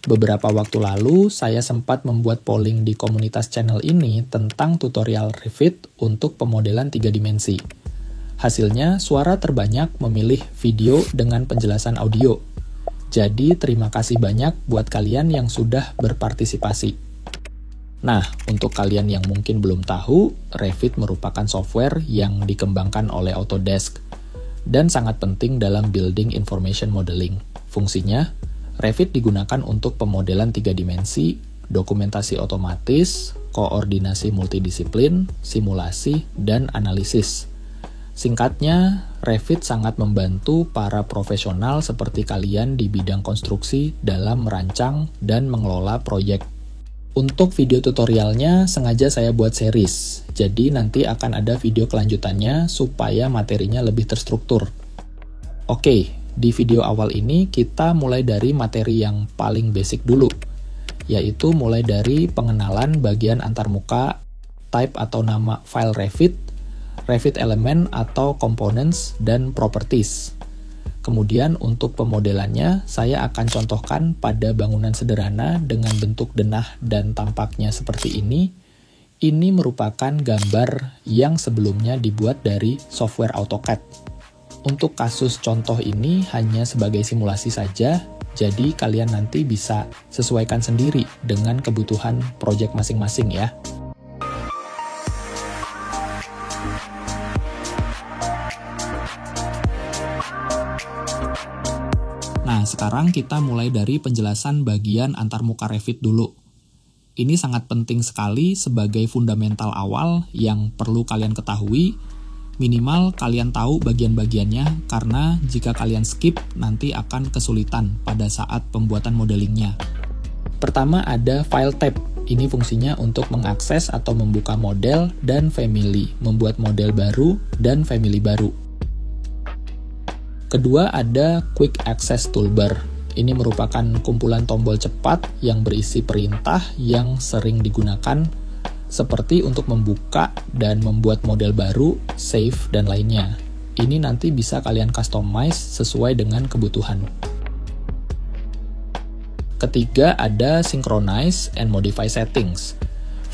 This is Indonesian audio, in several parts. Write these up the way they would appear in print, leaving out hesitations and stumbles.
Beberapa waktu lalu, saya sempat membuat polling di komunitas channel ini tentang tutorial Revit untuk pemodelan 3 dimensi. Hasilnya, suara terbanyak memilih video dengan penjelasan audio. Jadi, terima kasih banyak buat kalian yang sudah berpartisipasi. Nah, untuk kalian yang mungkin belum tahu, Revit merupakan software yang dikembangkan oleh Autodesk dan sangat penting dalam Building Information Modeling. Fungsinya, Revit digunakan untuk pemodelan 3 dimensi, dokumentasi otomatis, koordinasi multidisiplin, simulasi, dan analisis. Singkatnya, Revit sangat membantu para profesional seperti kalian di bidang konstruksi dalam merancang dan mengelola proyek. Untuk video tutorialnya, sengaja saya buat series, jadi nanti akan ada video kelanjutannya supaya materinya lebih terstruktur. Oke, di video awal ini kita mulai dari materi yang paling basic dulu, yaitu mulai dari pengenalan bagian antarmuka, type atau nama file Revit, Revit element atau components, dan properties. Kemudian untuk pemodelannya, saya akan contohkan pada bangunan sederhana dengan bentuk denah dan tampaknya seperti ini. Ini merupakan gambar yang sebelumnya dibuat dari software AutoCAD. Untuk kasus contoh ini hanya sebagai simulasi saja, jadi kalian nanti bisa sesuaikan sendiri dengan kebutuhan proyek masing-masing ya. Nah, sekarang kita mulai dari penjelasan bagian antarmuka Revit dulu. Ini sangat penting sekali sebagai fundamental awal yang perlu kalian ketahui. Minimal kalian tahu bagian-bagiannya, karena jika kalian skip, nanti akan kesulitan pada saat pembuatan modelingnya. Pertama ada File tab. Ini fungsinya untuk mengakses atau membuka model dan family, membuat model baru dan family baru. Kedua ada Quick Access Toolbar. Ini merupakan kumpulan tombol cepat yang berisi perintah yang sering digunakan, seperti untuk membuka dan membuat model baru, save, dan lainnya. Ini nanti bisa kalian customize sesuai dengan kebutuhan. Ketiga ada Synchronize and Modify Settings.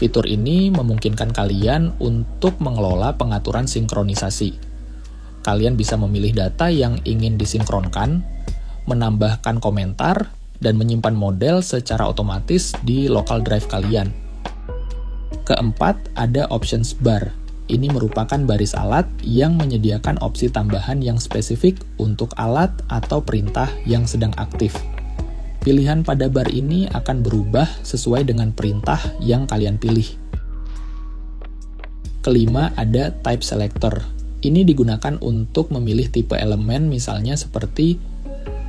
Fitur ini memungkinkan kalian untuk mengelola pengaturan sinkronisasi. Kalian bisa memilih data yang ingin disinkronkan, menambahkan komentar, dan menyimpan model secara otomatis di local drive kalian. Keempat, ada Options Bar. Ini merupakan baris alat yang menyediakan opsi tambahan yang spesifik untuk alat atau perintah yang sedang aktif. Pilihan pada bar ini akan berubah sesuai dengan perintah yang kalian pilih. Kelima, ada Type Selector. Ini digunakan untuk memilih tipe elemen, misalnya seperti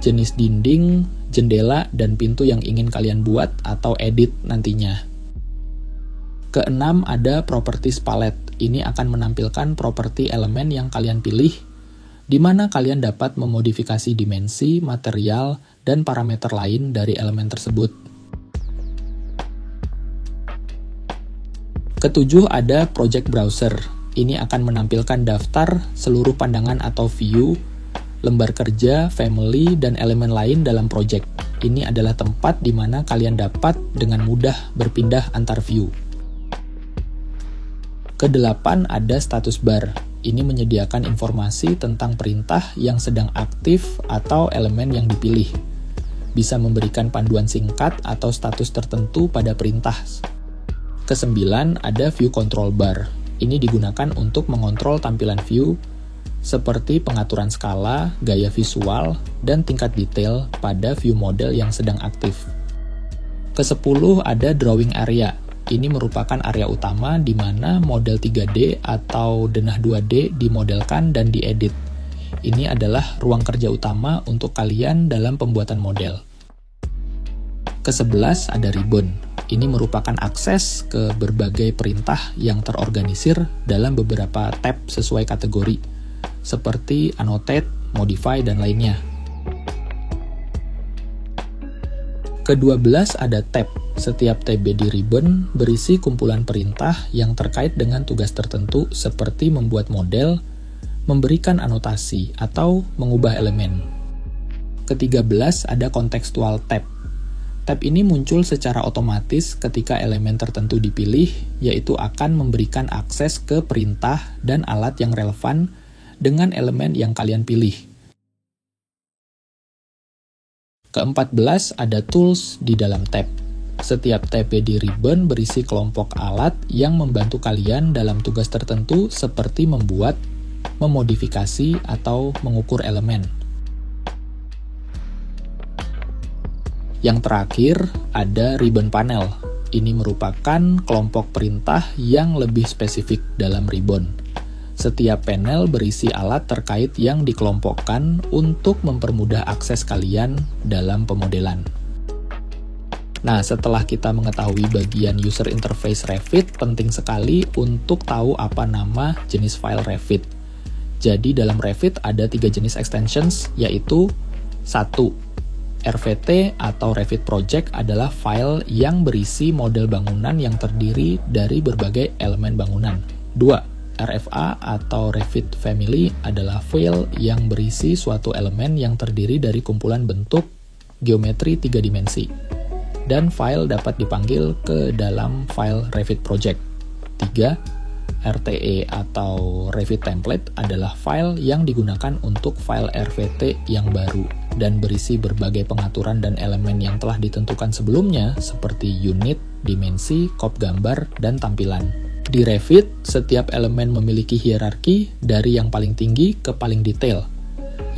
jenis dinding, jendela, dan pintu yang ingin kalian buat atau edit nantinya. Keenam, ada Properties Palette. Ini akan menampilkan properti elemen yang kalian pilih, di mana kalian dapat memodifikasi dimensi, material, dan parameter lain dari elemen tersebut. Ketujuh, ada Project Browser. Ini akan menampilkan daftar seluruh pandangan atau view, lembar kerja, family, dan elemen lain dalam project. Ini adalah tempat di mana kalian dapat dengan mudah berpindah antar view. Kedelapan ada Status Bar. Ini menyediakan informasi tentang perintah yang sedang aktif atau elemen yang dipilih. Bisa memberikan panduan singkat atau status tertentu pada perintah. Kesembilan ada View Control Bar. Ini digunakan untuk mengontrol tampilan view, seperti pengaturan skala, gaya visual, dan tingkat detail pada view model yang sedang aktif. Kesepuluh ada Drawing Area. Ini merupakan area utama di mana model 3D atau denah 2D dimodelkan dan diedit. Ini adalah ruang kerja utama untuk kalian dalam pembuatan model. Ke-11 ada Ribbon. Ini merupakan akses ke berbagai perintah yang terorganisir dalam beberapa tab sesuai kategori, seperti Annotate, Modify, dan lainnya. Ke-12 ada tab. Setiap tab di Ribbon berisi kumpulan perintah yang terkait dengan tugas tertentu seperti membuat model, memberikan anotasi, atau mengubah elemen. Ke-13 ada Contextual tab. Tab ini muncul secara otomatis ketika elemen tertentu dipilih, yaitu akan memberikan akses ke perintah dan alat yang relevan dengan elemen yang kalian pilih. Ke-14 ada tools di dalam tab. Setiap tab di ribbon berisi kelompok alat yang membantu kalian dalam tugas tertentu seperti membuat, memodifikasi, atau mengukur elemen. Yang terakhir, ada ribbon panel. Ini merupakan kelompok perintah yang lebih spesifik dalam ribbon. Setiap panel berisi alat terkait yang dikelompokkan untuk mempermudah akses kalian dalam pemodelan. Nah, setelah kita mengetahui bagian user interface Revit, penting sekali untuk tahu apa nama jenis file Revit. Jadi dalam Revit ada 3 jenis extensions, yaitu 1. RVT atau Revit Project adalah file yang berisi model bangunan yang terdiri dari berbagai elemen bangunan. 2. RFA atau Revit Family adalah file yang berisi suatu elemen yang terdiri dari kumpulan bentuk geometri 3 dimensi. Dan file dapat dipanggil ke dalam file Revit Project. 3. RTE atau Revit Template adalah file yang digunakan untuk file RVT yang baru dan berisi berbagai pengaturan dan elemen yang telah ditentukan sebelumnya seperti unit, dimensi, kop gambar, dan tampilan. Di Revit, setiap elemen memiliki hierarki dari yang paling tinggi ke paling detail,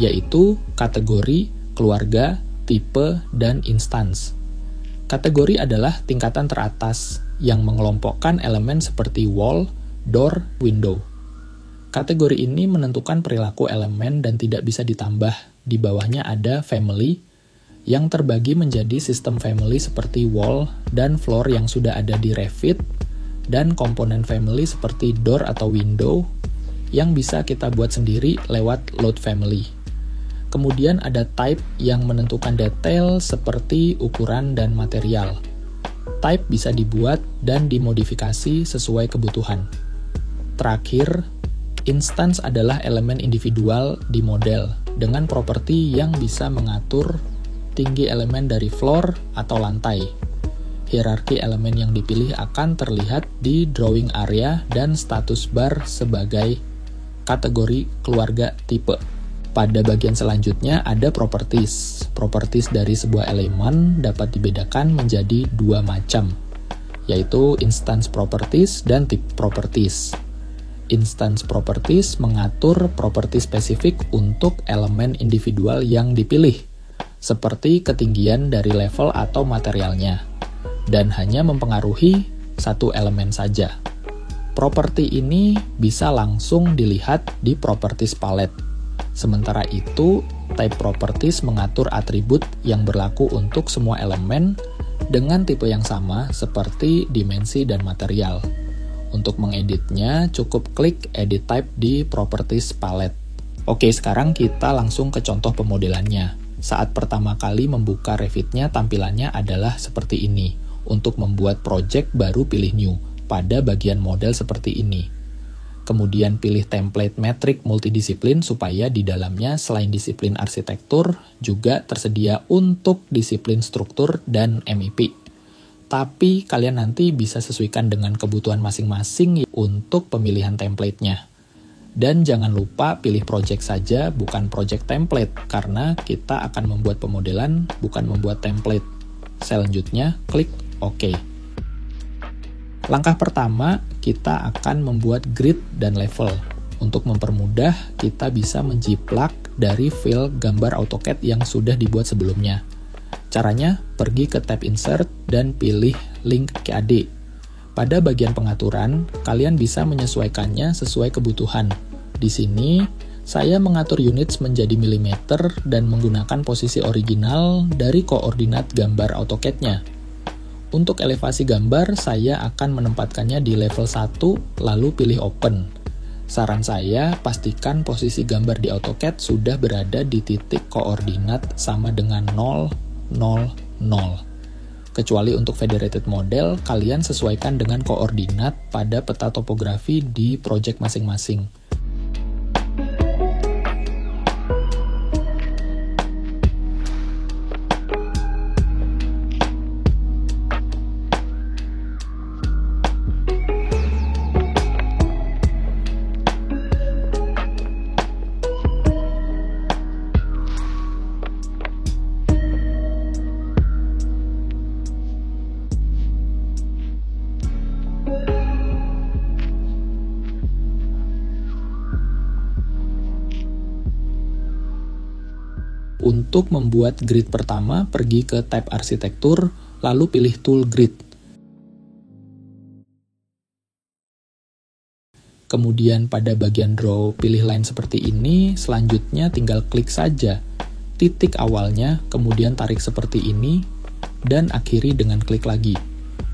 yaitu kategori, keluarga, tipe, dan instance. Kategori adalah tingkatan teratas yang mengelompokkan elemen seperti wall, door, window. Kategori ini menentukan perilaku elemen dan tidak bisa ditambah. Di bawahnya ada family, yang terbagi menjadi sistem family seperti wall dan floor yang sudah ada di Revit, dan komponen family seperti door atau window, yang bisa kita buat sendiri lewat load family. Kemudian ada type yang menentukan detail seperti ukuran dan material. Type bisa dibuat dan dimodifikasi sesuai kebutuhan. Terakhir, instance adalah elemen individual di model dengan properti yang bisa mengatur tinggi elemen dari floor atau lantai. Hierarki elemen yang dipilih akan terlihat di drawing area dan status bar sebagai kategori keluarga tipe. Pada bagian selanjutnya ada properties. Properties dari sebuah elemen dapat dibedakan menjadi 2 macam, yaitu instance properties dan type properties. Instance properties mengatur properti spesifik untuk elemen individual yang dipilih, seperti ketinggian dari level atau materialnya, dan hanya mempengaruhi satu elemen saja. Properti ini bisa langsung dilihat di properties palette. Sementara itu, type properties mengatur atribut yang berlaku untuk semua elemen dengan tipe yang sama seperti dimensi dan material. Untuk mengeditnya, cukup klik Edit Type di Properties Palette. Oke, sekarang kita langsung ke contoh pemodelannya. Saat pertama kali membuka Revit-nya, tampilannya adalah seperti ini. Untuk membuat project, baru pilih New. Pada bagian model seperti ini. Kemudian pilih template metrik multidisiplin supaya di dalamnya selain disiplin arsitektur, juga tersedia untuk disiplin struktur dan MEP. Tapi kalian nanti bisa sesuaikan dengan kebutuhan masing-masing untuk pemilihan template-nya. Dan jangan lupa pilih project saja, bukan project template, karena kita akan membuat pemodelan, bukan membuat template. Selanjutnya, klik OK. Langkah pertama, kita akan membuat grid dan level. Untuk mempermudah, kita bisa menjiplak dari file gambar AutoCAD yang sudah dibuat sebelumnya. Caranya, pergi ke tab Insert dan pilih link CAD. Pada bagian pengaturan, kalian bisa menyesuaikannya sesuai kebutuhan. Di sini, saya mengatur units menjadi milimeter dan menggunakan posisi original dari koordinat gambar AutoCAD-nya. Untuk elevasi gambar, saya akan menempatkannya di level 1, lalu pilih Open. Saran saya, pastikan posisi gambar di AutoCAD sudah berada di titik koordinat sama dengan 0, 0, 0. Kecuali untuk federated model, kalian sesuaikan dengan koordinat pada peta topografi di project masing-masing. Untuk membuat grid pertama, pergi ke tab arsitektur, lalu pilih tool grid. Kemudian pada bagian draw, pilih line seperti ini, selanjutnya tinggal klik saja titik awalnya, kemudian tarik seperti ini, dan akhiri dengan klik lagi.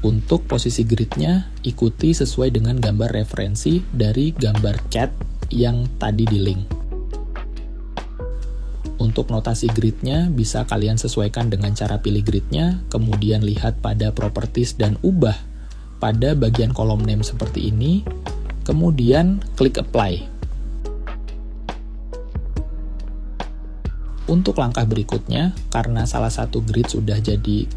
Untuk posisi gridnya, ikuti sesuai dengan gambar referensi dari gambar cat yang tadi di link. Untuk notasi gridnya, bisa kalian sesuaikan dengan cara pilih gridnya, kemudian lihat pada properties dan ubah pada bagian kolom name seperti ini, kemudian klik apply. Untuk langkah berikutnya, karena salah satu grid sudah jadi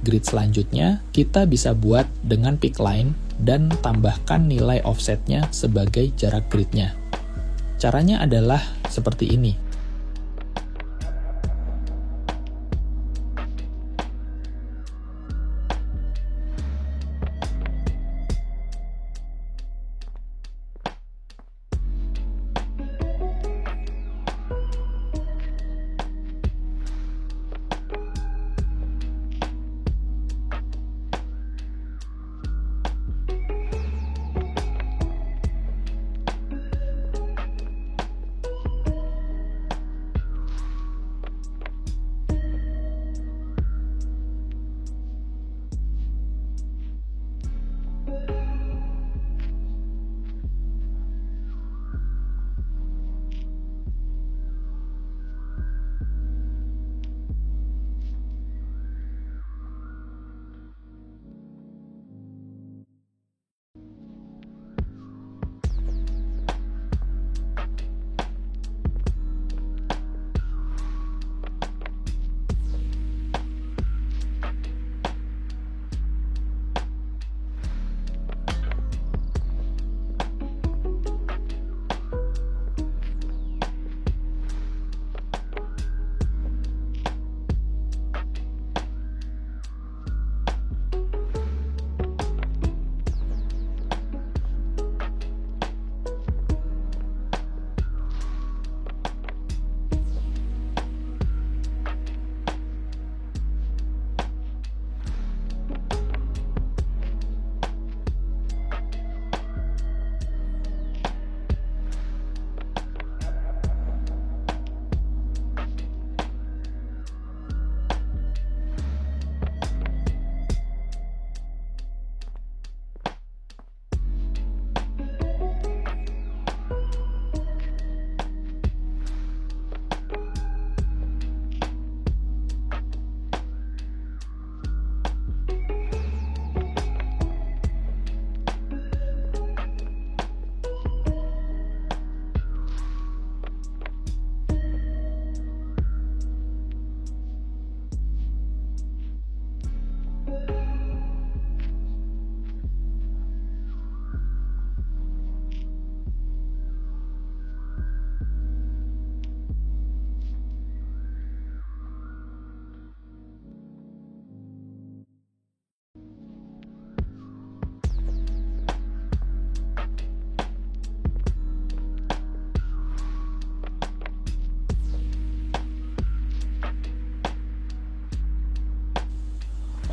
grid selanjutnya, kita bisa buat dengan pick line dan tambahkan nilai offsetnya sebagai jarak gridnya. Caranya adalah seperti ini.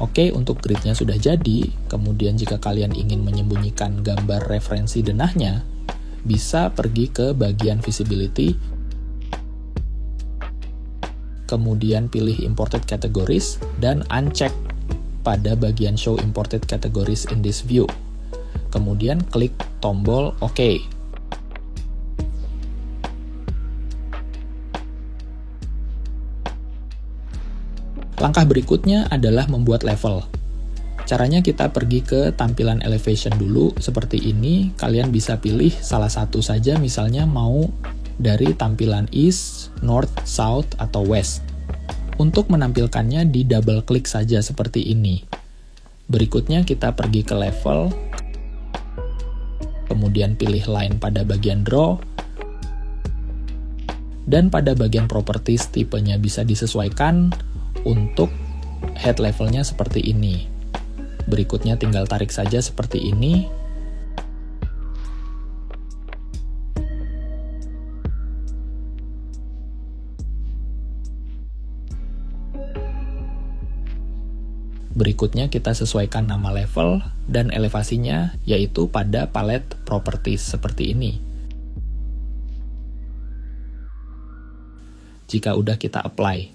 Oke, untuk gridnya sudah jadi. Kemudian jika kalian ingin menyembunyikan gambar referensi denahnya, bisa pergi ke bagian visibility, kemudian pilih imported categories, dan uncheck pada bagian show imported categories in this view. Kemudian klik tombol OK. Langkah berikutnya adalah membuat level. Caranya kita pergi ke tampilan elevation dulu, seperti ini. Kalian bisa pilih salah satu saja, misalnya mau dari tampilan east, north, south, atau west. Untuk menampilkannya di double klik saja seperti ini. Berikutnya kita pergi ke level, kemudian pilih line pada bagian draw, dan pada bagian properties tipenya bisa disesuaikan. Untuk head levelnya seperti ini. Berikutnya tinggal tarik saja seperti ini. Berikutnya kita sesuaikan nama level dan elevasinya yaitu pada palet properties seperti ini. Jika udah kita apply.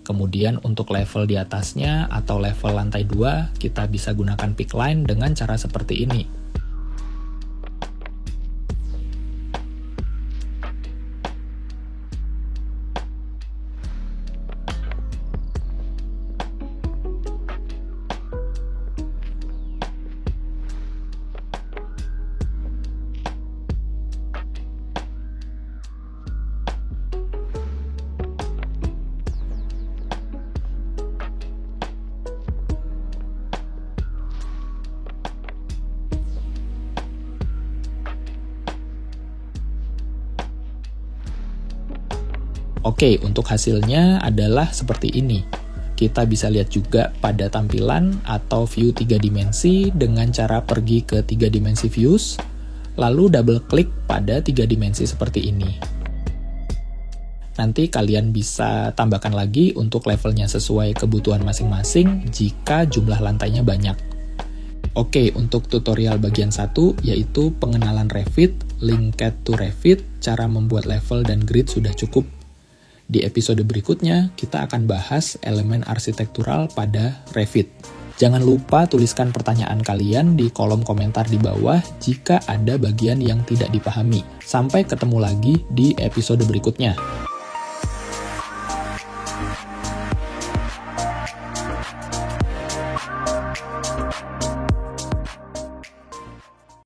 Kemudian untuk level di atasnya atau level lantai 2, kita bisa gunakan pick line dengan cara seperti ini. Oke, untuk hasilnya adalah seperti ini. Kita bisa lihat juga pada tampilan atau view 3 dimensi dengan cara pergi ke 3 dimensi views, lalu double klik pada 3 dimensi seperti ini. Nanti kalian bisa tambahkan lagi untuk levelnya sesuai kebutuhan masing-masing jika jumlah lantainya banyak. Oke, untuk tutorial bagian 1 yaitu pengenalan Revit, linked to Revit, cara membuat level dan grid sudah cukup. Di episode berikutnya, kita akan bahas elemen arsitektural pada Revit. Jangan lupa tuliskan pertanyaan kalian di kolom komentar di bawah jika ada bagian yang tidak dipahami. Sampai ketemu lagi di episode berikutnya.